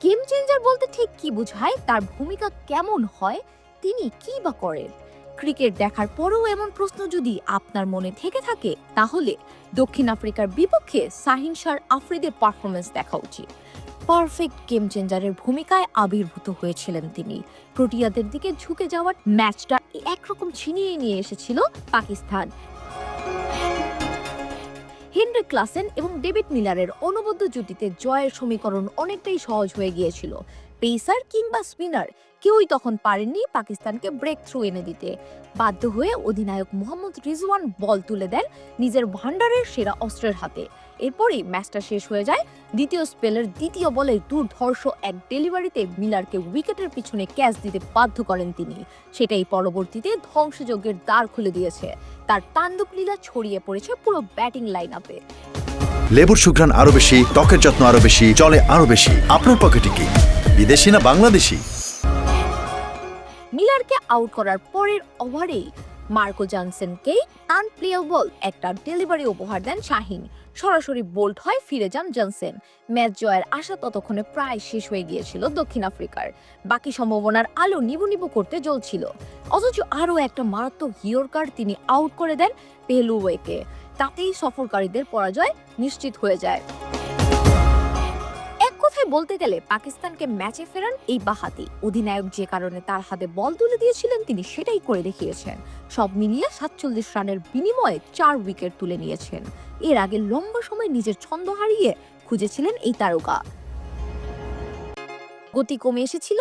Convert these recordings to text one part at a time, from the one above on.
Game changer বলতে ঠিক কি বোঝায়, তার ভূমিকা কেমন হয়, তিনি কি বা করেন? ক্রিকেট দেখার পরেও এমন প্রশ্ন যদি আপনার মনে থেকে থাকে, তাহলে দক্ষিণ আফ্রিকার বিপক্ষে শাহিন শাহর আফ্রিদের পারফরমেন্স দেখা উচিত। পারফেক্ট গেম চেঞ্জারের ভূমিকায় আবির্ভূত হয়েছিলেন তিনি। প্রোটিয়াদের দিকে ঝুঁকে যাওয়ার ম্যাচটা একরকম ছিনিয়ে নিয়ে এসেছিল পাকিস্তান। হেনরি ক্লাসেন এবং ডেভিড মিলারের অনবদ্য জুটিতে জয়ের সমীকরণ অনেকটাই সহজ হয়ে গিয়েছিল। পেসার কিংবা স্পিনার কেউই তখন পারেননি পাকিস্তানকে ব্রেক থ্রু এনে দিতে। বাধ্য হয়ে অধিনায়ক মোহাম্মদ রিজওয়ান বল তুলে দেন নিজের ভান্ডারের সেরা অস্ত্রের হাতে। এরপরই ম্যাচটা শেষ হয়ে যায়। দ্বিতীয় স্পেলের দ্বিতীয় বলে দুর্ধর্ষ এক ডেলিভারিতে মিলারকে উইকেটের পিছনে ক্যাচ দিতে বাধ্য করেন তিনি। সেটাই পরবর্তীতে ধ্বংসযজ্ঞের দ্বার খুলে দিয়েছে। তার তাণ্ডব লীলা ছড়িয়ে পড়েছে পুরো ব্যাটিং লাইন আপে। লেবুর সুঘ্রাণ আরো বেশি, ত্বকের যত্ন আরো বেশি, চলে আরো বেশি। আপনার পকেটে কি বিদেশি না বাংলাদেশি? মিলারকে আউট করার পরের ওভারেই মার্কো জনসনকে আনপ্লেয়েবল একটা ডেলিভারি উপহার দেন শাহিন। সরাসরি বোল্ড হয়, ফিরে যান জনসন। ম্যাচ জয়ের আশা ততক্ষণে প্রায় শেষ হয়ে গিয়েছিল দক্ষিণ আফ্রিকার। বাকি সম্ভাবনার আলো নিবু নিবু করতে জ্বলছিল। অথচ আরও একটা মারাত্মক ইয়র্কার তিনি আউট করে দেন পেলুওয়েকে। তাতেই সফরকারীদের পরাজয় নিশ্চিত হয়ে যায়। এক কথায় বলতে গেলে পাকিস্তানকে ম্যাচে ফেরান এই বাঁহাতি অধিনায়ক। যে কারণে তার হাতে বল তুলে দিয়েছিলেন, তিনি সেটাই করে দেখিয়েছেন। সব মিলিয়ে 47 রানের বিনিময়ে 4 উইকেট তুলে নিয়েছেন। এর আগে লম্বা সময় নিজের ছন্দ হারিয়ে খুঁজেছিলেন এই তারকা। গতি কমে এসেছিল,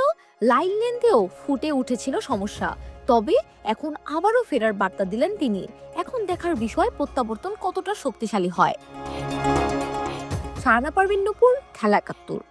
লাইন লেন্থেও ফুটে উঠেছিল সমস্যা। তবে এখন আবারও ফেরার বার্তা দিলেন তিনি। এখন দেখার বিষয় প্রত্যাবর্তন কতটা শক্তিশালী হয়। শাহানা পারভীন নূপুর, খেলা ৭১।